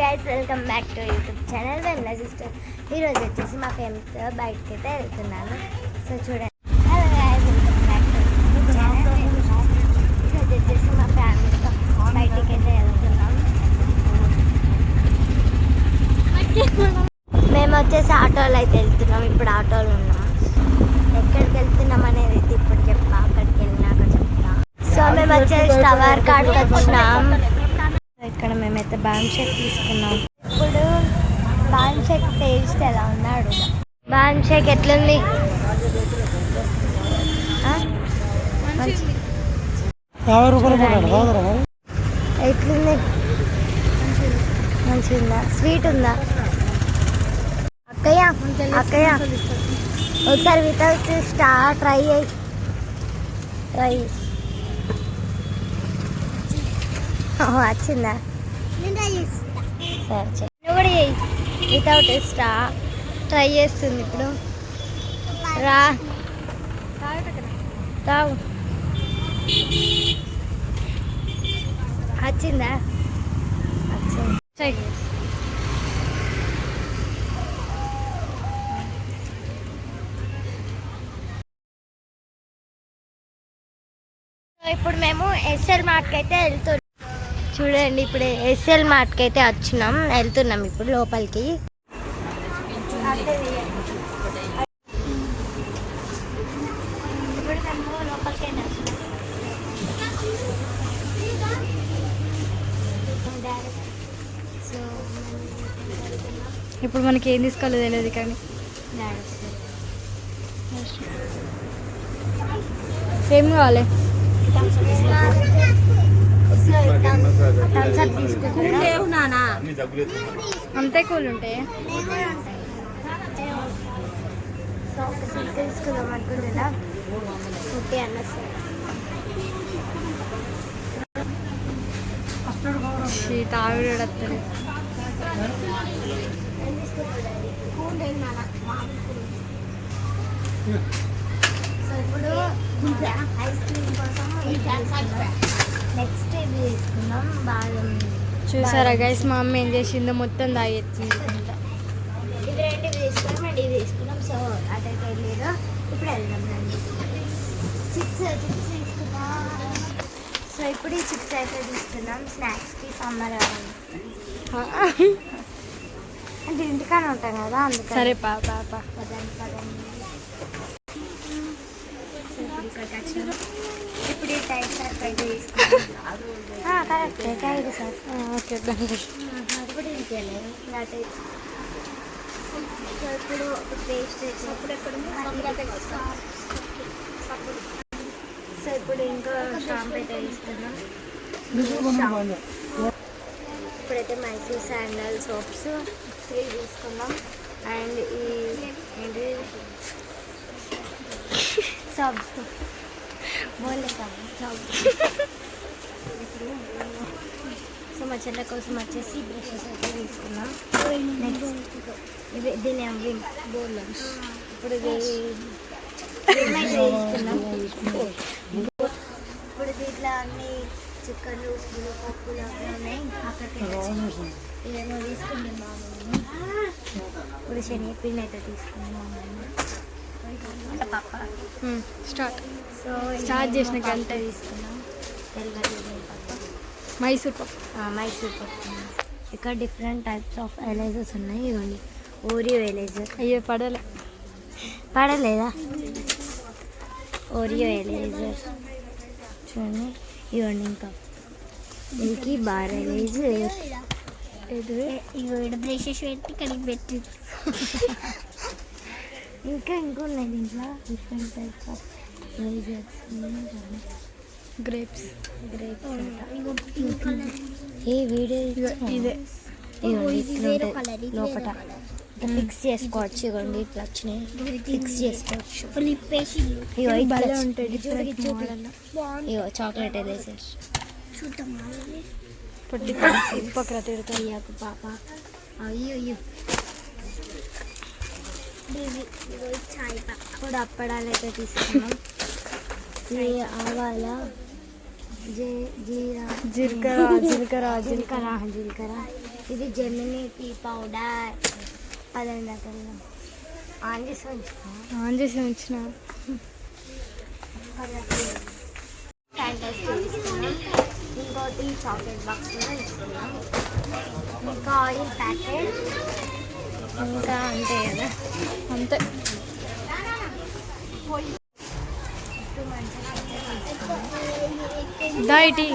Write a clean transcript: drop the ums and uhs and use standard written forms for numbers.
Guys welcome back to YouTube channel వెన్న sister. ఈరోజు వచ్చేసి మా ఫ్రెండ్స్తో బయటకి అయితే వెళ్తున్నాను. సో చూడండి. Hello guys welcome back to YouTube channel. ఈరోజు వచ్చేసి మా ఫ్యామిలీతో బయటకి అయితే వెళ్తున్నాం. మేము వచ్చేసి ఆటోలో అయితే వెళ్తున్నాం. ఇప్పుడు ఆటోలో ఉన్నాం. ఎక్కడికి వెళ్తున్నాం అనేది అయితే ఇప్పుడు చెప్తా, అక్కడికి వెళ్ళినాక చెప్తా. సో మేము వచ్చేసి టవర్ కాడికి వచ్చినాం. ఇక్కడ మేమైతే బాన్ షేక్ తీసుకున్నాం. ఇప్పుడు బాన్ షేక్ టేస్ట్ ఎలా ఉన్నాడు? బాన్ షేక్ ఎట్లుంది? ఎట్లుంది? మంచిగా స్వీట్ ఉందా? అక్కయ్య అక్కయ్య ఒకసారి వితౌట్ స్టార్ ట్రై వచ్చిందా? సరే నువ్వు కూడా వితౌట్ స్టా ట్రై చేస్తుంది ఇప్పుడు. రా తావు. వచ్చిందా? వచ్చింది. ఇప్పుడు మేము ఎస్ఎల్ మార్ట్కి అయితే వెళ్తున్నాం. చూడండి, ఇప్పుడు ఎస్ఎల్ మార్ట్కి అయితే వెళ్తున్నాం ఇప్పుడు లోపలికి. ఇప్పుడు మనకి ఏం తీసుకోవాలో తెలియదు కానీ ఏం కావాలి? అంతే కూల్ ఉంటాయి. తీసుకుందాం అనుకుంటున్నా. ఓకే అన్న తాగుడు వస్తుంది. సో ఇప్పుడు ఐస్ క్రీమ్ కోసం నెక్స్ట్ ఇది తీసుకున్నాం. బాగా చూసారా గైస్, మా అమ్మ ఏం చేసిందో మొత్తం తాగెచ్చింది. ఇవి రెండు తీసుకున్నాం అండి, ఇవి తీసుకున్నాం. సో అటైతే వెళ్ళేదో ఇప్పుడు వెళ్దాం రండి. చిప్స్ తీసుకున్నాం. సో ఇప్పుడు ఈ చిప్స్ అయితే తీసుకున్నాం స్నాక్స్కి. సమ్మర్ అంటే ఇంటికానే ఉంటాం కదా, అందుకని. సరే పాప ఇప్పుడు ఈ టైప్ సార్ అయితే తీసుకున్నాం. Correct type sir. ఓకే ఇప్పుడు ఇంటికి వెళ్ళారు. సో ఇప్పుడు పేస్ట్ సో ఇప్పుడు ఇంకో షాంపూ అయితే తీసుకున్నాం. ఇప్పుడైతే మైసూర్ శాండల్ సోప్స్ 3 తీసుకున్నాం. అండ్ ఈ ఏంటి సబ్స్ బోలే సో మా చెల్ల కోసం వచ్చేసి బ్రషెస్ అయితే తీసుకున్నాం. నెక్స్ట్ దీని విమ్ బోల్. ఇప్పుడు తీసుకున్నాం. ఇప్పుడు దీంట్లో అన్ని చికెన్లు, ఉప్పులు, పప్పులు అన్నీ ఉన్నాయి. అక్కడికి ఇదేమో తీసుకుంది మా మమ్మీ. ఇప్పుడు శనగపిండి అయితే తీసుకున్నాం అంటే పప్ప. సో స్టార్ట్ చేసిన గంట తీసుకున్నాం. తెల్లది పప్ప, మైసూర్ పప్పు. ఇక్కడ డిఫరెంట్ టైప్స్ ఆఫ్ ఎలైజర్స్ ఉన్నాయి. ఇవ్వండి ఓరియో ఎలైజర్. అయ్యో పడలేదా? ఓరియో ఎలైజర్ చూడండి. ఇవ్వండి ఇంకా మిల్కీ బార్ ఎలైజర్. బ్రషెస్ పెట్టి కడిగి పెట్టి ఇంకా ఉన్నాయి దీంట్లో డిఫరెంట్ టైప్స్ ఆఫ్ ఎలైజర్స్. గ్రేప్స్ ఏ వీడియో ఇదే లోపల ఫిక్స్ చేసుకోవచ్చు. ఇవ్వండి ఇట్లా వచ్చినాయి, ఫిక్స్ చేసుకోవచ్చు. ఇగో చాక్లెట్ ఎరేజర్. అయ్యాకు పాప. అయ్యో ఇప్పుడు అప్పడాలు అయితే తీసుకున్నాం. ఆవాల జీలకర్ర ఇది జెమినీ టీ పౌడర్ 10 రకాలు ఆన్ చేసి ఉంచుతాం. ఆన్ చేసి ఉంచిన ఫ్యాంటసీ తీసుకున్నాం. ఇంకోటి చాక్లెట్ బాక్స్ కూడా తీసుకున్నాం. ఇంకా ఆయిల్ ప్యాకెట్. ఇంకా అంతే కదా, అంతే. దా ఇటీ